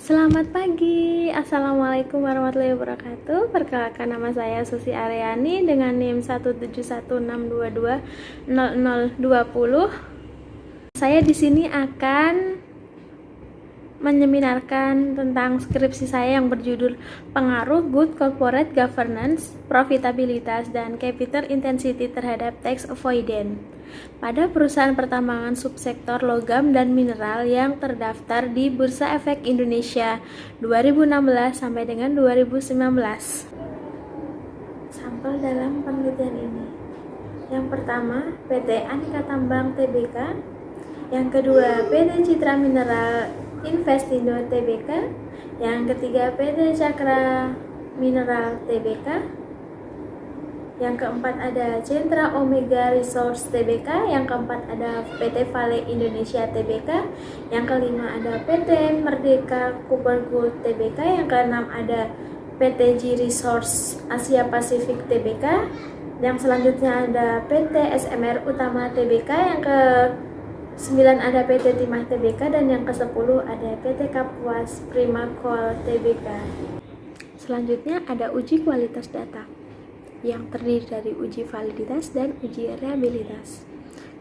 Selamat pagi, Assalamualaikum warahmatullahi wabarakatuh. Perkenalkan, nama saya Susi Aryani dengan NIM 17162200020. Saya di sini akan menyeminarkan tentang skripsi saya yang berjudul Pengaruh Good Corporate Governance, Profitabilitas, dan Capital Intensity terhadap Tax Avoidance pada perusahaan pertambangan subsektor logam dan mineral yang terdaftar di Bursa Efek Indonesia 2016 sampai dengan 2019. Sampel dalam penelitian ini. Yang pertama, PT Aneka Tambang Tbk. Yang kedua, PT Citra Mineral Investindo Tbk. Yang ketiga, PT Cakra Mineral Tbk. Yang keempat ada Centra Omega Resource Tbk. Yang keempat ada PT Vale Indonesia Tbk. Yang kelima ada PT Merdeka Copper Gold Tbk. Yang keenam ada PT G Resource Asia Pasifik Tbk. Yang selanjutnya ada PT SMR Utama Tbk. Yang ke-9 ada PT Timah Tbk. Dan yang ke-10 ada PT Kapuas Primakol Tbk. Selanjutnya ada uji kualitas data yang terdiri dari uji validitas dan uji reliabilitas.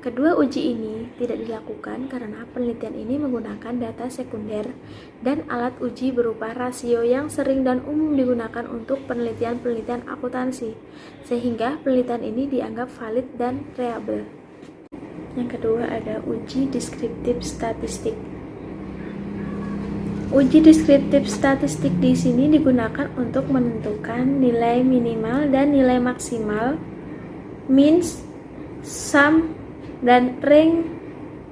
Kedua uji ini tidak dilakukan karena penelitian ini menggunakan data sekunder dan alat uji berupa rasio yang sering dan umum digunakan untuk penelitian-penelitian akuntansi, sehingga penelitian ini dianggap valid dan reliable. Yang kedua ada uji deskriptif statistik. Uji deskriptif statistik di sini digunakan untuk menentukan nilai minimal dan nilai maksimal, means, sum, dan rank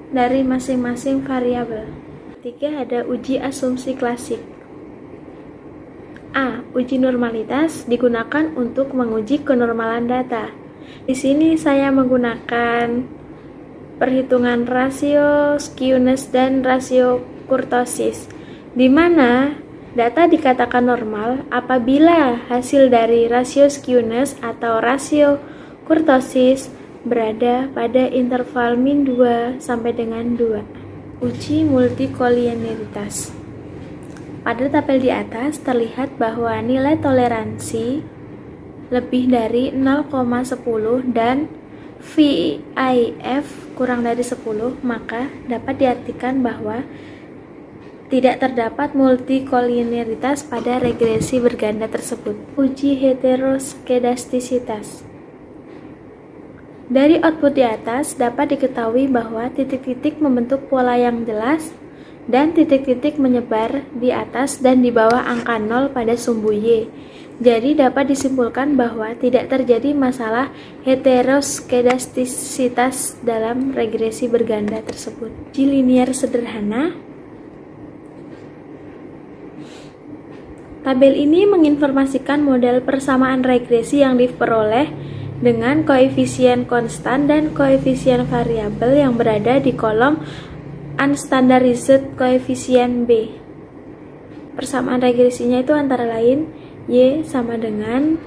dari masing-masing variabel. Ketiga ada uji asumsi klasik. A. Uji normalitas digunakan untuk menguji kenormalan data. Di sini saya menggunakan perhitungan rasio skewness dan rasio kurtosis, di mana data dikatakan normal apabila hasil dari rasio skewness atau rasio kurtosis berada pada interval min 2 sampai dengan 2. Uji multikolinearitas. Pada tabel di atas terlihat bahwa nilai toleransi lebih dari 0,10 dan VIF kurang dari 10, maka dapat diartikan bahwa tidak terdapat multikolinearitas pada regresi berganda tersebut. Uji heteroskedastisitas. Dari output di atas dapat diketahui bahwa titik-titik membentuk pola yang jelas dan titik-titik menyebar di atas dan di bawah angka 0 pada sumbu Y. Jadi dapat disimpulkan bahwa tidak terjadi masalah heteroskedastisitas dalam regresi berganda tersebut. Uji linier sederhana. Tabel ini menginformasikan model persamaan regresi yang diperoleh dengan koefisien konstan dan koefisien variabel yang berada di kolom unstandardized koefisien B. Persamaan regresinya itu antara lain Y sama dengan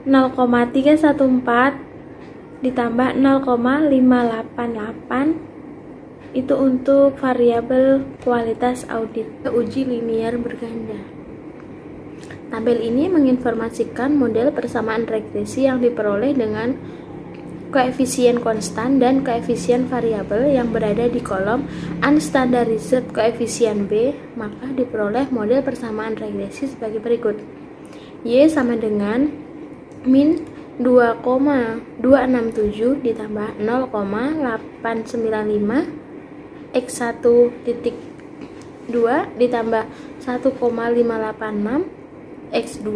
0,314 ditambah 0,588, itu untuk variabel kualitas audit. Uji linier berganda. Tabel ini menginformasikan model persamaan regresi yang diperoleh dengan koefisien konstan dan koefisien variabel yang berada di kolom unstandardized koefisien B, maka diperoleh model persamaan regresi sebagai berikut. Y sama dengan min 2,267 ditambah 0,895 X1.2 ditambah 1,586 X2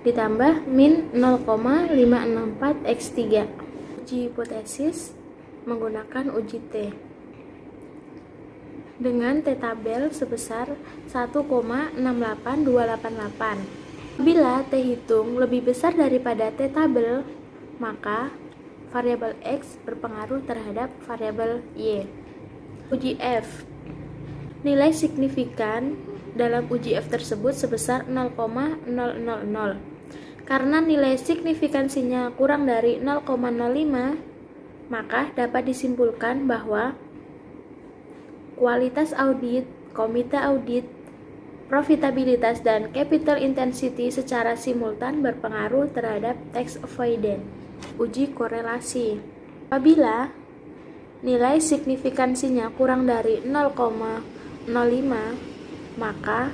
ditambah min 0,564 X3. Uji hipotesis menggunakan uji T dengan T tabel sebesar 1,68288. Bila T hitung lebih besar daripada T tabel, maka variabel X berpengaruh terhadap variabel Y. Uji F. Nilai signifikan dalam uji F tersebut sebesar 0,000. Karena nilai signifikansinya kurang dari 0,05, maka dapat disimpulkan bahwa kualitas audit komite audit, profitabilitas, dan capital intensity secara simultan berpengaruh terhadap tax avoidance. Uji korelasi. Apabila nilai signifikansinya kurang dari 0,05, maka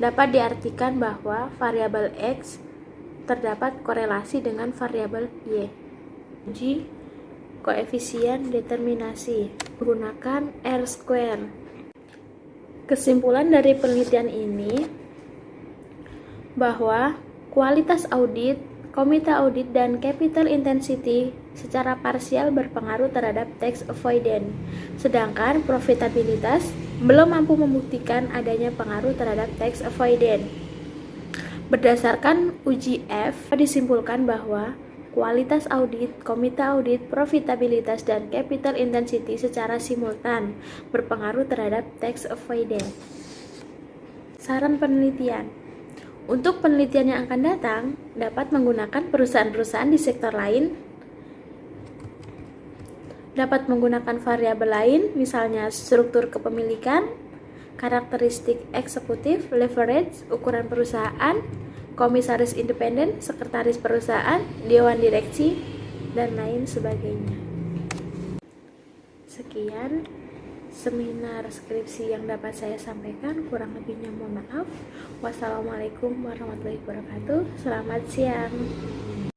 dapat diartikan bahwa variabel X terdapat korelasi dengan variabel Y. Uji koefisien determinasi menggunakan R-square. Kesimpulan dari penelitian ini bahwa kualitas audit, komite audit, dan capital intensity secara parsial berpengaruh terhadap tax avoidance, sedangkan profitabilitas belum mampu membuktikan adanya pengaruh terhadap tax avoidance. Berdasarkan uji F, disimpulkan bahwa kualitas audit, komite audit, profitabilitas, dan capital intensity secara simultan berpengaruh terhadap tax avoidance. Saran penelitian. Untuk penelitian yang akan datang, dapat menggunakan perusahaan-perusahaan di sektor lain, dapat menggunakan variabel lain, misalnya struktur kepemilikan, karakteristik eksekutif, leverage, ukuran perusahaan, komisaris independen, sekretaris perusahaan, dewan direksi, dan lain sebagainya. Sekian seminar skripsi yang dapat saya sampaikan, kurang lebihnya mohon maaf. Wassalamualaikum warahmatullahi wabarakatuh. Selamat siang.